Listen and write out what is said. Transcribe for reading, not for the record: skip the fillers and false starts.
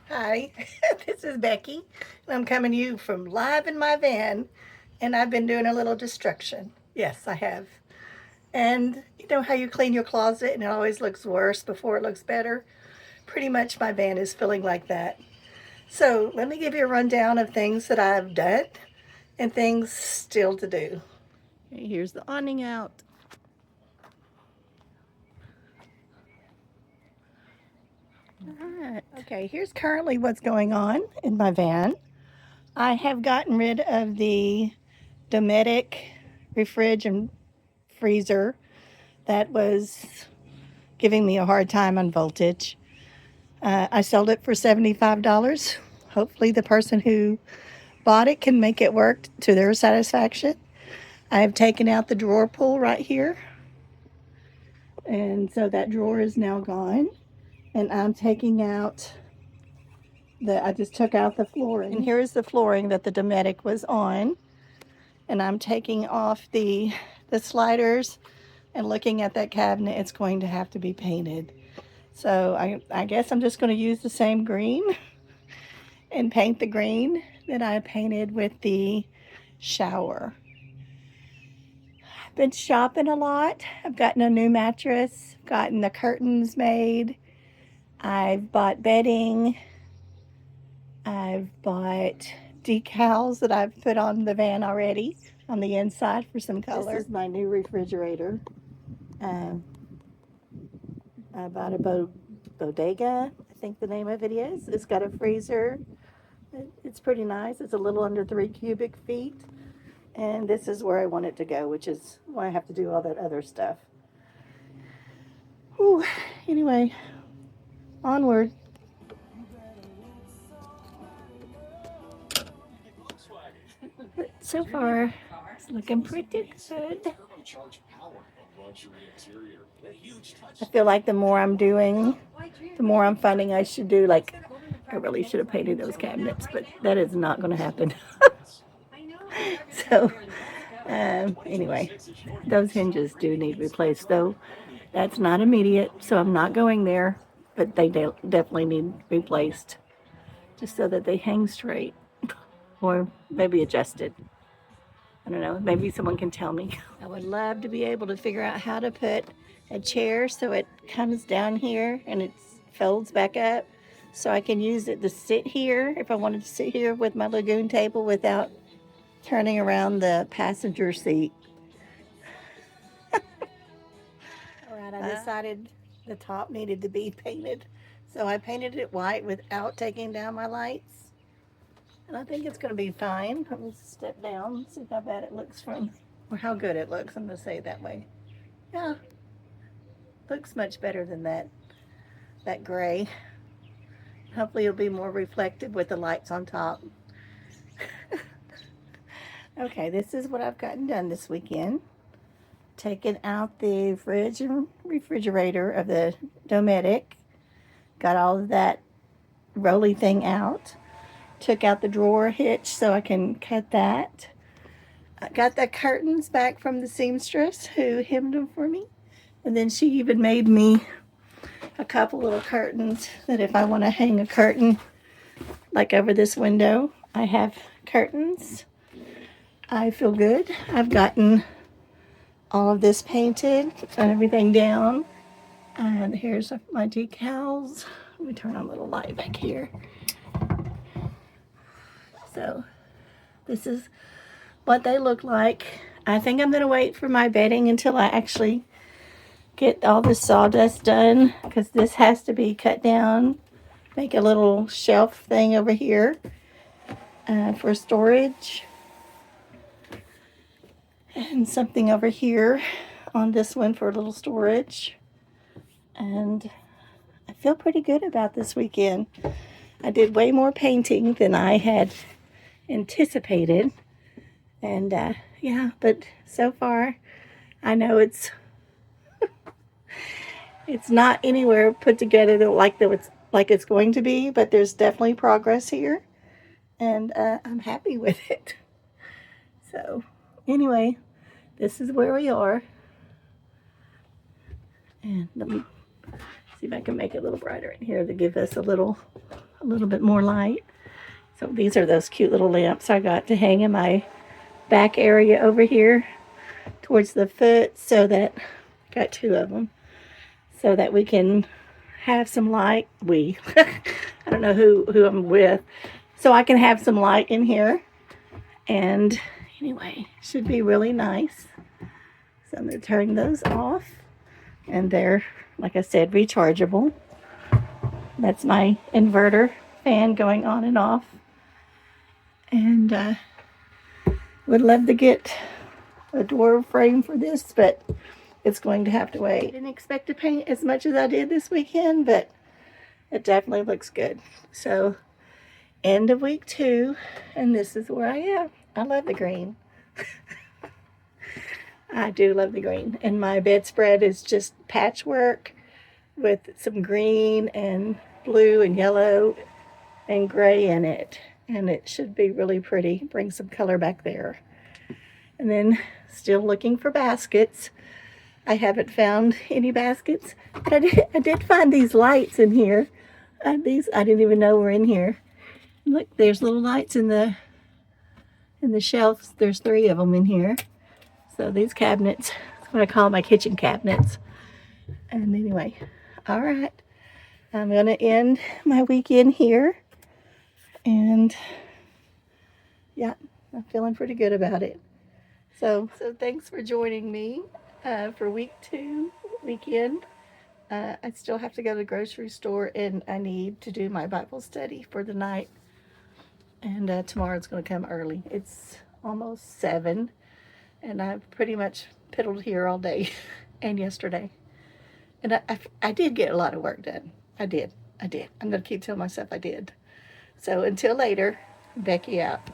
Hi, this is Becky, and I'm coming to you from live in my van, and I've been doing a little destruction. Yes, I have. And you know how you clean your closet and it always looks worse before it looks better? Pretty much my van is feeling like that. So let me give you a rundown of things that I've done and things still to do. Okay, here's the awning out. Alright. Okay, here's currently what's going on in my van. I have gotten rid of the Dometic fridge and freezer that was giving me a hard time on voltage. I sold it for $75. Hopefully, the person who bought it can make it work to their satisfaction. I have taken out the drawer pull right here, and so that drawer is now gone. And I'm taking out I just took out the flooring. And here's the flooring that the Dometic was on. And I'm taking off the sliders and looking at that cabinet. It's going to have to be painted. So I guess I'm just going to use the same green and paint the green that I painted with the shower. I've been shopping a lot. I've gotten a new mattress, gotten the curtains made. I've bought bedding. I've bought decals that I've put on the van already on the inside for some color. This is my new refrigerator. I bought a bodega, I think the name of it is. It's got a freezer. It's pretty nice. It's a little under 3 cubic feet. And this is where I want it to go, which is why I have to do all that other stuff. Whew. Anyway, onward. But so far, it's looking pretty good. I feel like the more I'm doing, the more I'm finding I should do. Like, I really should have painted those cabinets, but that is not going to happen. So, anyway, those hinges do need replaced, though. That's not immediate, so I'm not going there, but they definitely need replaced just so that they hang straight or maybe adjusted. I don't know. Maybe someone can tell me. I would love to be able to figure out how to put a chair so it comes down here and it folds back up so I can use it to sit here if I wanted to sit here with my lagoon table without turning around the passenger seat. All right, I decided the top needed to be painted. So I painted it white without taking down my lights. And I think it's going to be fine. Let me step down, see how bad it looks from, or how good it looks. I'm going to say it that way. Yeah, looks much better than that gray. Hopefully it'll be more reflective with the lights on top. Okay, this is what I've gotten done this weekend. Taken out the fridge and refrigerator of the Dometic. Got all of that rolly thing out. Took out the drawer hitch so I can cut that. I got the curtains back from the seamstress who hemmed them for me. And then she even made me a couple little curtains that if I want to hang a curtain like over this window, I have curtains. I feel good. I've gotten all of this painted and everything down. And here's my decals. Let me turn on a little light back here. So this is what they look like. I think I'm going to wait for my bedding until I actually get all the sawdust done because this has to be cut down. Make a little shelf thing over here for storage. And something over here on this one for a little storage. And I feel pretty good about this weekend. I did way more painting than I had anticipated. And yeah, but so far I know it's not anywhere put together like it's going to be, but there's definitely progress here. And I'm happy with it. So anyway, this is where we are. And let me see if I can make it a little brighter in here to give us a little a little bit more light. So these are those cute little lamps I got to hang in my back area over here towards the foot, so that I got 2 of them, so that we can have some light. I don't know who I'm with, so I can have some light in here. And anyway, should be really nice. So I'm going to turn those off, and they're, like I said, rechargeable. That's my inverter fan going on and off. And would love to get a door frame for this, but it's going to have to wait. I didn't expect to paint as much as I did this weekend, but it definitely looks good. So end of week 2, and this is where I am. I love the green. I do love the green. And my bedspread is just patchwork with some green and blue and yellow and gray in it. And it should be really pretty. Bring some color back there. And then still looking for baskets. I haven't found any baskets, but I did find these lights in here. These I didn't even know were in here. Look, there's little lights in the shelves. There's 3 of them in here. So these cabinets, that's what I call my kitchen cabinets. And anyway, all right. I'm going to end my weekend here. And yeah, I'm feeling pretty good about it. So thanks for joining me for week 2 weekend. I still have to go to the grocery store, and I need to do my Bible study for the night. And tomorrow it's going to come early. It's almost 7, and I've pretty much piddled here all day and yesterday. And I did get a lot of work done. I did. I'm going to keep telling myself I did. So until later, Becky out.